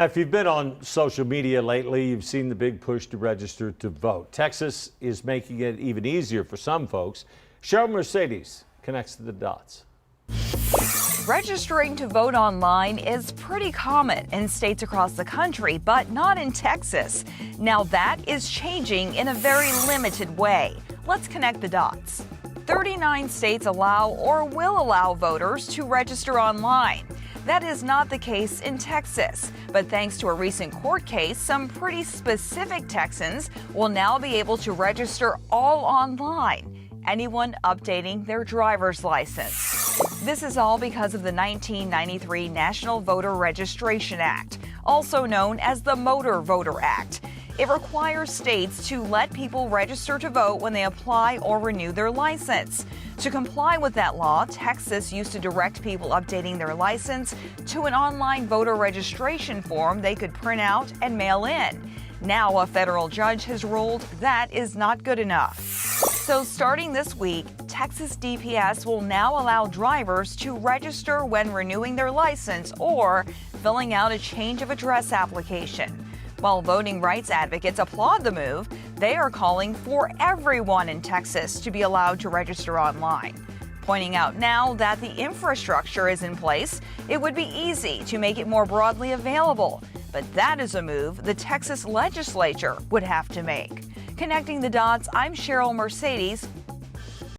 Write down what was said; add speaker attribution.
Speaker 1: If you've been on social media lately, you've seen the big push to register to vote. Texas is making it even easier for some folks. Cheryl Mercedes connects the dots.
Speaker 2: Registering to vote online is pretty common in states across the country, but not in Texas. Now that is changing in a very limited way. Let's connect the dots. 39 states allow or will allow voters to register online. That is not the case in Texas, but thanks to a recent court case, some pretty specific Texans will now be able to register all online, anyone updating their driver's license. This is all because of the 1993 National Voter Registration Act, also known as the Motor Voter Act. It requires states to let people register to vote when they apply or renew their license. To comply with that law, Texas used to direct people updating their license to an online voter registration form they could print out and mail in. Now a federal judge has ruled that is not good enough. So starting this week, Texas DPS will now allow drivers to register when renewing their license or filling out a change of address application. While voting rights advocates applaud the move, they are calling for everyone in Texas to be allowed to register online. Pointing out now that the infrastructure is in place, it would be easy to make it more broadly available. But that is a move the Texas legislature would have to make. Connecting the dots, I'm Cheryl Mercedes